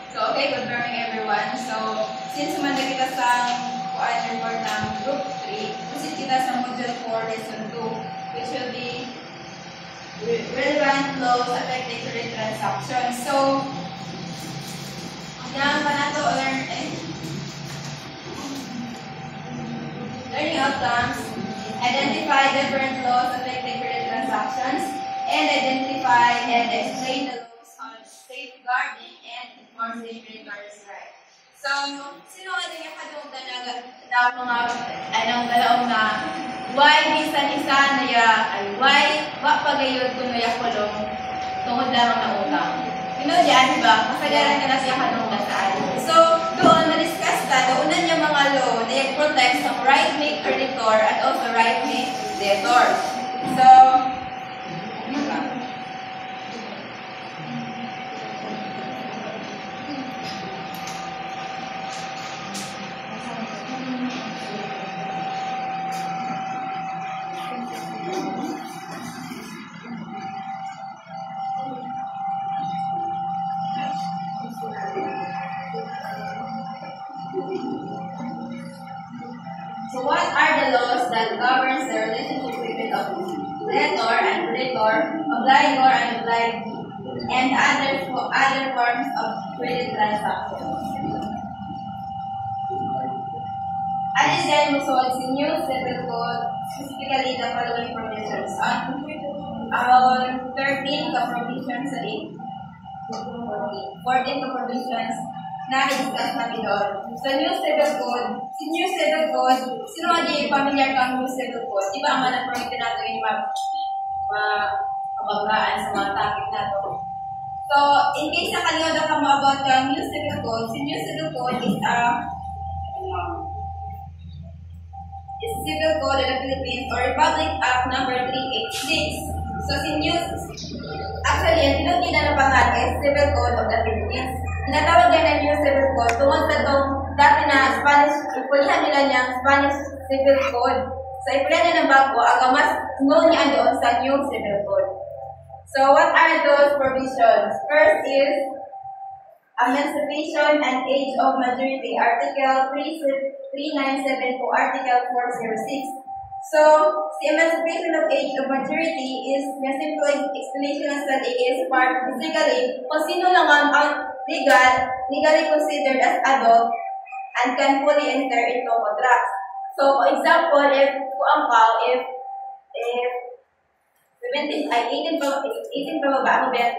So, okay, good morning everyone. So, since umanda kita sa report ng Group 3, proceed kita sa Module 4, Lesson 2, which will be relevant laws affecting credit transactions. So, yan pa na to learning outcomes, identify different laws affecting credit transactions, and identify and explain the laws on safeguarding and enforcing creditors' rights. So, sino nga din yung kadunggan na mga anong galaw na why bisan-isa na ya ay why wa pagayod kung na kulong tungod lang na utang. Diyan, diba? Masagaran ka na siya kadunggan sa atin. So, doon na-discuss ta, doonan yung mga law na i-protect sa right-made creditor at also right-made debtor. So, So what are the laws that governs the relationship between debtor and creditor, obligor and obligee, and other forms of credit transactions? Alisan Musod, the new civil code, specifically the following provisions. On 13 the provisions sa 14 the provisions na i-discuss natin doon. Sa New Civil Code, sino nga di familiar kang New Civil Code? Di ba ang manang proyekto natin yung mababaan sa mga topic na to? So, in case na kalimutan ka mo about the New Civil Code, si New Civil Code is Civil Code of the Philippines or Republic Act number 386. So, actually, ang tinutida na pangalan is Civil Code of the Philippines. Tinatawag yan ng New Civil Code tungkol sa itong dati na Spanish, ipulihan nila niyang Spanish Civil Code. So, ipulihan niya ng bago, agamas known niya doon sa New Civil Code. So, what are those provisions? First is Emancipation and Age of Majority, Article 397 to Article 406. So, the emancipation of age of maturity is the simple explanation of that it is part physically kung sino naman ang legally considered as adult and can fully enter into contracts. So, for example, if 17 ay 18 pa baba, ano ba yan?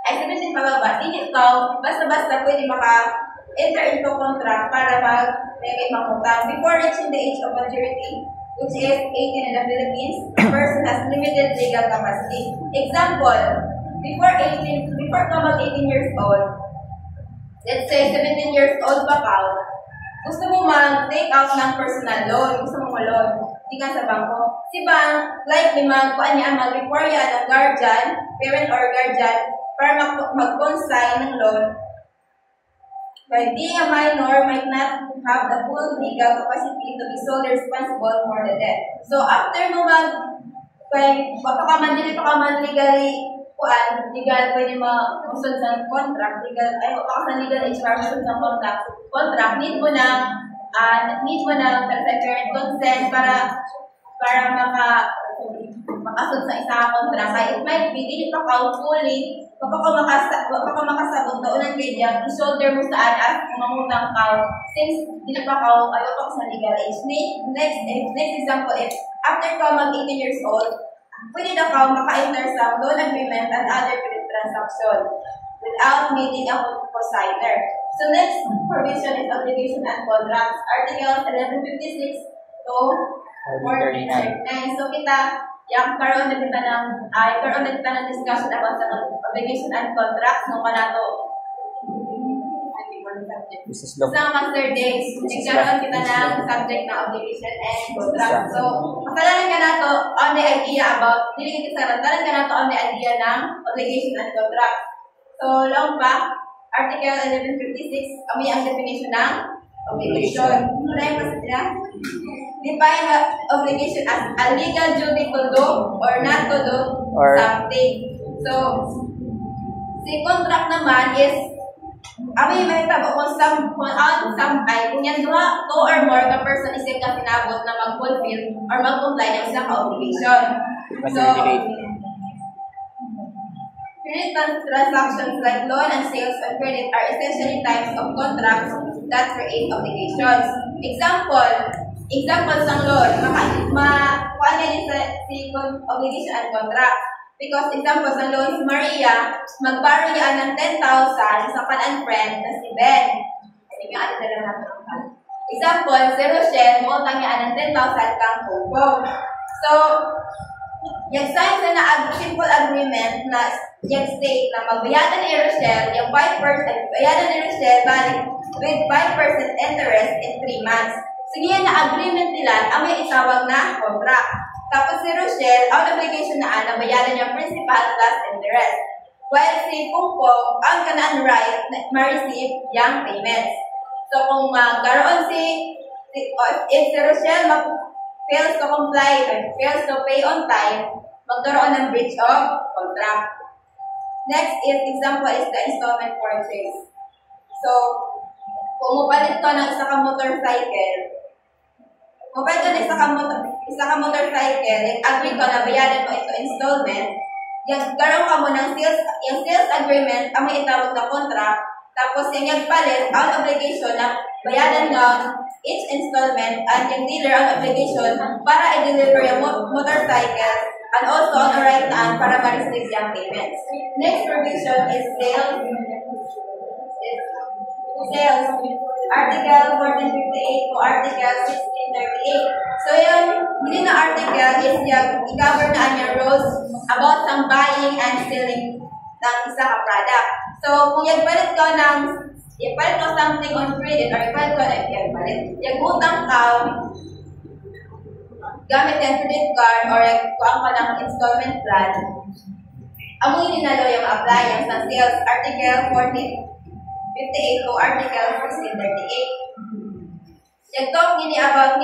Ay 17 pa baba, din ikaw, basta-basta pwede maka-enter into contract para mag-may mangutang. Before reaching the age of maturity, which is 18 in the Philippines, a person has limited legal capacity. Example, before ka mag-18 years old, let's say 17 years old pa ka, gusto mo mag-take out ng personal loan, gusto mo loan, hindi ka sa bangko. Si bank, like mag-require ng guardian, parent or guardian, para mag-consign ng loan. By being a minor, might not have the full legal capacity to be solely responsible for the debt. So, after mo baka ka man legally, legal, pwede mamusod sa contract, baka sa legal age para mamusod sa contract, need mo ng second consent para makasod sa isang contract. It might be, dili pa ka fully, baka makasabot na unang kay diyan, i-shoulder mo saan at mamutang ka, since dili pa ka, sa legal age. Next example, if after ka mag-18 years old, pwede na ka maka-enter sa loan agreement and other credit transaction without meeting a co-signer. So next provision is obligation and contracts. Article 1156 to 439. So karoon na kita ng discussion about the obligation and contracts nung kanato sa master days, nagkaroon kita ng subject na obligation and contract. So, makalalan ka na to on the idea about, makalalan ka na to on the idea ng obligation and contract. So, long back, Article 1156, kami ang definition ng obligation. Ano na yung pasitira? Define obligation as a legal duty to do or not to do something. So, si contract naman is Ami mahitabo kung kung yan two or more ka person is yung kasinabot na mag-fulfill or mag-comply ng isang obligation. So, credit transactions like loan and sales on credit are essentially types of contracts that create obligations. Example ng loan, kuha din sa obligation and contract. Because example ng loan, si Maria, mag-borrow yan ng 10,000 sa kan friend na si Ben. Hindi nga, ano na lang natin. Example, si Rochelle, mautang yan ng 10,000 kang Coco. So, yung sign na simple agreement na yung state na magbayadan ni Rochelle, yung 5%, bayadan ni Rochelle balik with 5% interest in 3 months. Sige yan na agreement nila, ang may itawag na contract. Tapos si Rochelle, ang obligation na bayadan yung principal plus interest. While si Pungpong, ang kanaan right na ma-receive yung payments. So kung magkaroon if si Rochelle fails to comply or fails to pay on time, magkaroon ng breach of contract. Next example is the installment purchase. So, kung mupalit ko ng isa ka motorcycle, agree ko na bayaran mo ito installment, karoon ka mo ng sales agreement, ang may itawag na contract, tapos yung palit, ang obligation na bayaran ng each installment at yung dealer ang obligation para i-deliver yung motorcycle and also on the right hand para ma-receive yung payments. Next provision is sales. Article 1458 to Article 1638. So yung hindi na article is yung i-cover na yung rules about some buying and selling ng isa ka product. So kung ipalit ko something on credit or yung utang ka gamit yung credit card or kuhaan ka ng installment plan, among ininalo yung appliance ng sales article 1458 to article 1638. Yung talk about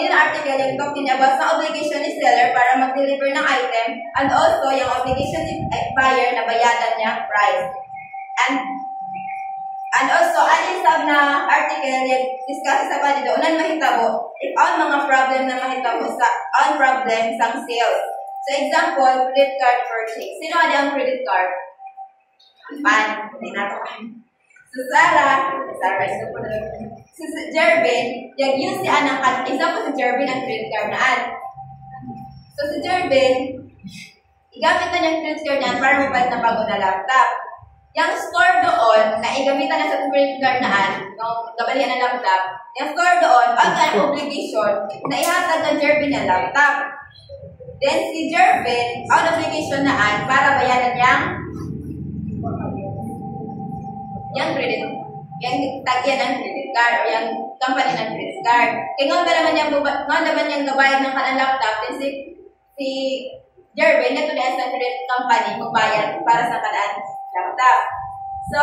sa obligation ni seller para mag-deliver ng item and also yung obligation ni buyer na bayadan niya price. And also, sab na article yung discuss sa kanila, unan mahitabo if ang mga problem na mahitabo sa problem sa sales. So example, credit card purchase. Sino ada ang credit card? Pan, hindi na to. So Sarah is the si Jervin, yung si anang example si Jervin ang credit card na So si Jervin, igamit na niyang credit card na para mapalit na bago na laptop. Yung store doon, na igamitan na sa credit card na nung gabalian ng laptop, yung store doon, ang obligation na ihatag ng Jervin ng laptop. Then si Jervin, ang obligation na para bayaran yung credit, yung tagyan ng credit card o yung company ng credit card. Kaya nga naman yung gabayad ng kanang laptop, then si Jervin, na ito sa credit company, magbayad para sa kanang laptop. So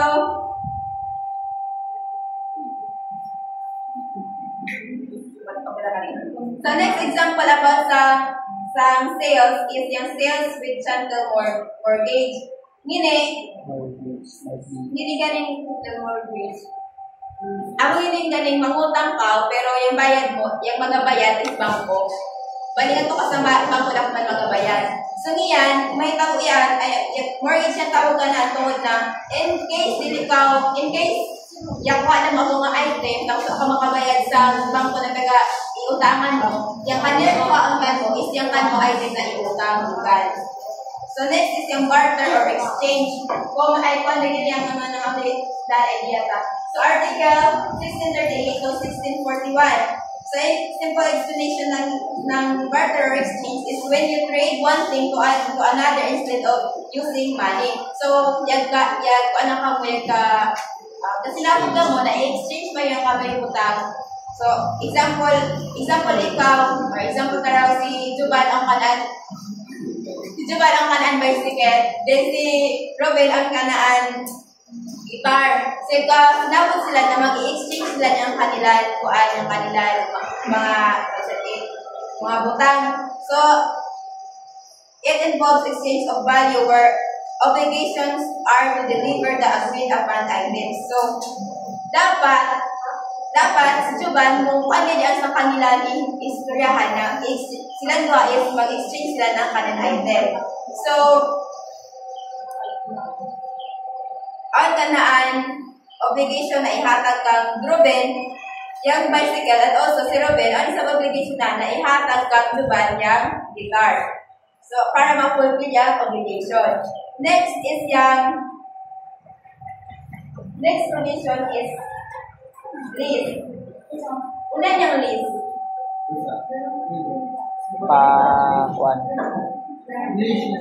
next example about sa sales is yung sales with chattel mortgage. Hindi ganing chattel mortgage. Ako hindi ganing mangutang ka, pero yung bayad mo, yung magabayad is bangko. Balikan to ka sa bangko na man magabayad. So niyan, may tao yan, mortgage yung tawag ka na tungod na, in case yung kuha na mga item, tapos ka makabayad sa bangko na iutangan mo, yung kanil mo ang mo is yung kanil item na iutang mo. So next is yung barter or exchange. Kung ay nagiging yung naman ng idea ta. So article 1638 to 1641. So simple explanation ng barter or exchange is when you trade one thing to another instead of using money. So kasi labog ka mo na i-exchange mo yung kabay-utang. So example ikaw, or example ka raw si Jubal ang kanaan bicycle, then si Robel ang kanaan car. So sinabot sila na mag-i-exchange sila ng kanilang mga butang. So it involves exchange of value where obligations are to deliver the agreed upon items. So dapat sa Juban, kung ano yan sa kanila ni istoryahan na sila nga is mag-exchange sila ng kanan item. So, ang kanaan obligation na ihatag kang Ruben, yung bicycle, at also si Ruben, ang isang obligation na ihatag kang Juban yung guitar. So, para ma-fulfill yung obligation. Next condition is lease. Una niyang lease. Kuan. Lease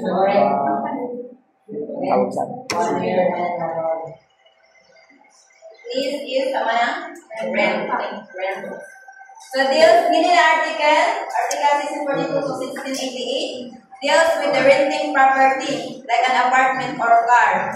is sama ng rent. So, deals, gini na article 1642 to 1688, deals with the renting property, like an apartment or car.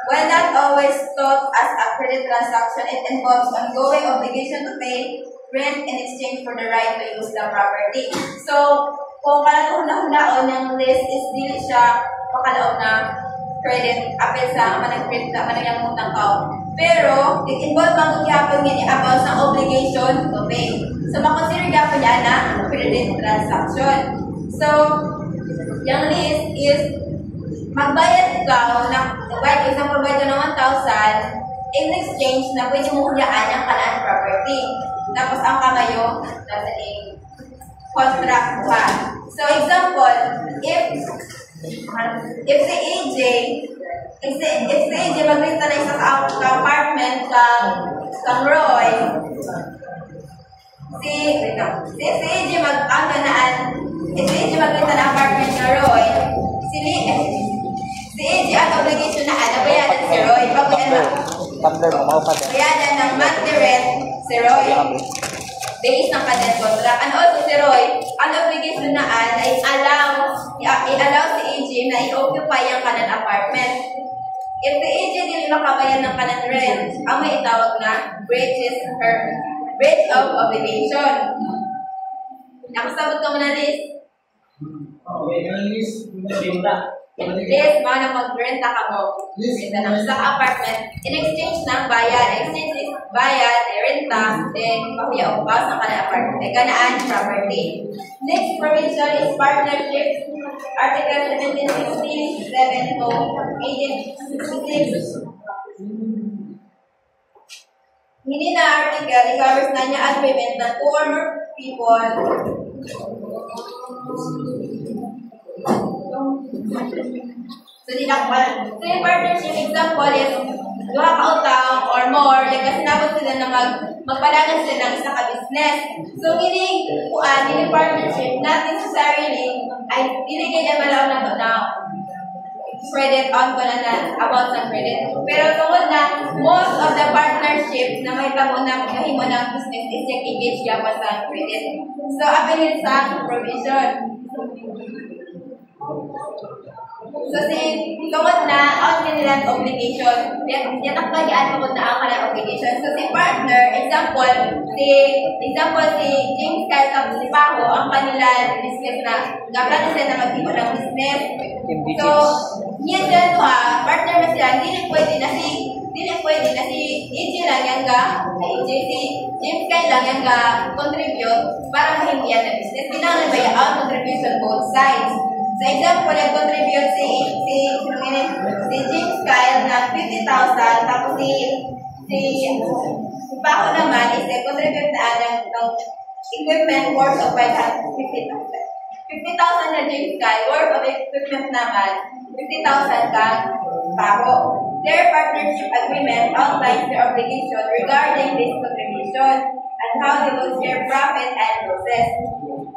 While not always thought as a credit transaction, it involves ongoing obligation to pay rent in exchange for the right to use the property. So, kung kalahuna-hunaon ng list is dili siya makalaog na credit apel sa manag-print na managyang mutang kao. Pero, it-involve ang gyapon ngini about sa obligation to pay. So, makonsider gyapon niya na credit transaction. So, yung list is magbayad ka example, bayad ka ng 1,000 in exchange na pwede mo hulyaan ang kanaan property. Tapos ang kamayo, nasa contract ka. So, example, if si AJ magbenta na isa ka apartment kang Roy, si AJ magbenta na apartment na Roy, si AJ ang obligation na bayadan si Roy. Bayadan ng monthly rent si Roy. Based ng kanyang contract. And also si Roy, ang obligation na ay i-allow si AJ na i-occupy ang kanyang apartment. If si AJ hindi makabayan ng kanyang rent, ang may itawag na breach of obligation. Nakasabot ka mo na list? Yes, mga mag-renta ka mo. Renta ng sa apartment. In exchange ng bayan. Exchange is bayan, renta, then pahuya-upa sa kanang apartment. Ganaan property. Next provision is partnership. Article 1767 to 1866. Hindi na article, i-covers na niya agreement ng two or more people. So, di na ko. So, yung partnership example is duha ka utang or more, like kasi nabot sila na magpalagan sila ng isa ka business. So, gining partnership, not necessarily, ay dinigay na malaw na credit on ko na about sa credit. Pero tungkol na, most of the partnership na may tamo na mahimo ng business is yung engage pa sa credit. So, apelin sa provision. So, tungkol na, out nilang obligation. Yan ang bagian tungkol na ang kanang obligation. So, si partner, example, si James Kyle tapos si Paho, ang kanila business na gagawin sila na magtimo ng business. So, yan dyan partner na sila, hindi pwede na si AJ lang yan si James Kyle lang yan contribute para mahimpiyan na business. Kailangan ba yung out contribution both sides. So, example, nag-contribute si James Kyle ng 50,000, tapos si Paco naman is nag-contribute na ng equipment worth of 50,000. 50,000 na James Kyle, worth of equipment naman, 50,000 ka Paco. Their partnership agreement outlines their obligation regarding this contribution and how they will share profit and losses.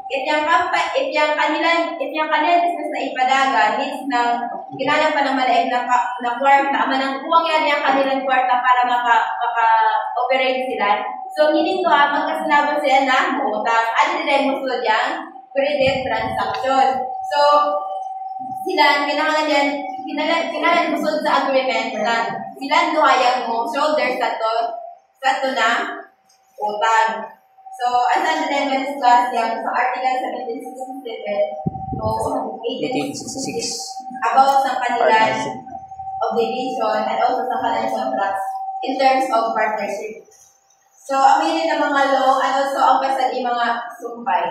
If yung kanilang business na ipadaga needs ng kailangan pa ng malaig na kwarta, manang kuwang yan yung kanilang kwarta para maka-operate sila. So, hindi to magkasinabot sila na utang. Ano nila yung musulod yung credit transaction. So, sila, kailangan musulod sa agreement na sila duhayang mo shoulder sa to na utang. So, as ang discuss yan sa Article 1767 to 1866 about sa kanilang obligation and also sa kanilang contracts in terms of partnership. So, ang meaning ng mga law, and also ang pasal yung mga sumpay.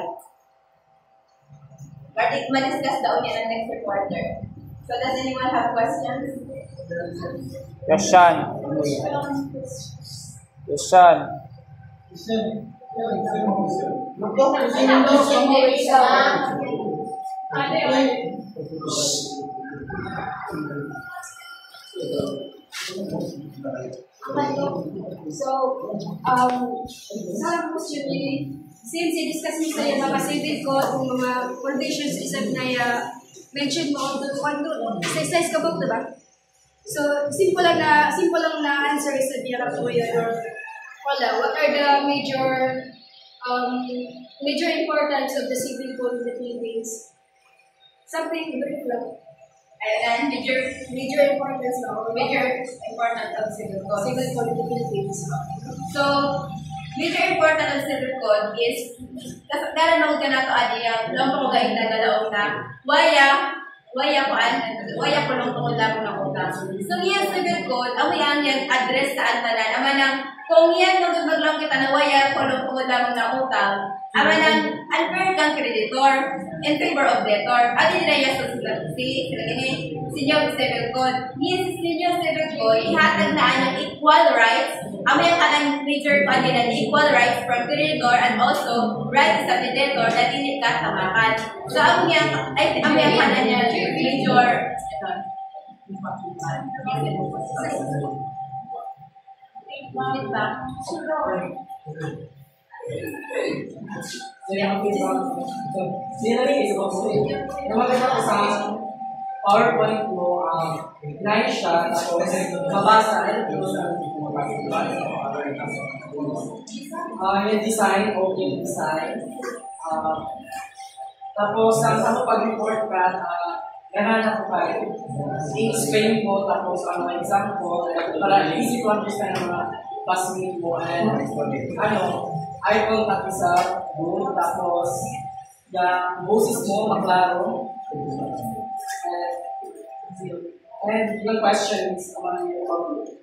Ma-discuss daw niya ng next reporter. So, does anyone have questions? Question. Question. So, sa question ni, since i-discuss mo sa mga civil code, kung mga conditions isang na mention mo kung exercise ka ba, diba? So, simple lang na answer is na diya po yun, or wala. What are the major importance of the civil code in the Philippines? Something brief lang. And Major importance now. major importance of civil code. Civil code in the Philippines. So, major importance of civil code is, karanong ka na ito, adi, lang po kain na dalaong na, waya po lang tungkol lang ng utang. So, yan civil code, ang yan address sa antanan, ama nang, kung yan magagag lang kita na waya po lang tungkol lang ng utang, ama nang unfair kang creditor in favor of debtor. At hindi na yan sinyo civil code. Yes, sinyo civil code, ihatag na ang equal rights, ama yung kanang major kandilan equal rights from creditor and also rights sa debtor na hindi ka tamakan. So, ang yung kanan niya, major, PowerPoint mo, nine siya, tapos mabasa, yung design, okay design. Tapos, ang pag-report ka, ganahan ko kayo. I-explain mo, tapos ang example, para easy to understand ng mga classmate mo, and eye contact sa room, tapos yung boses mo, maklaro. And yung questions among your public.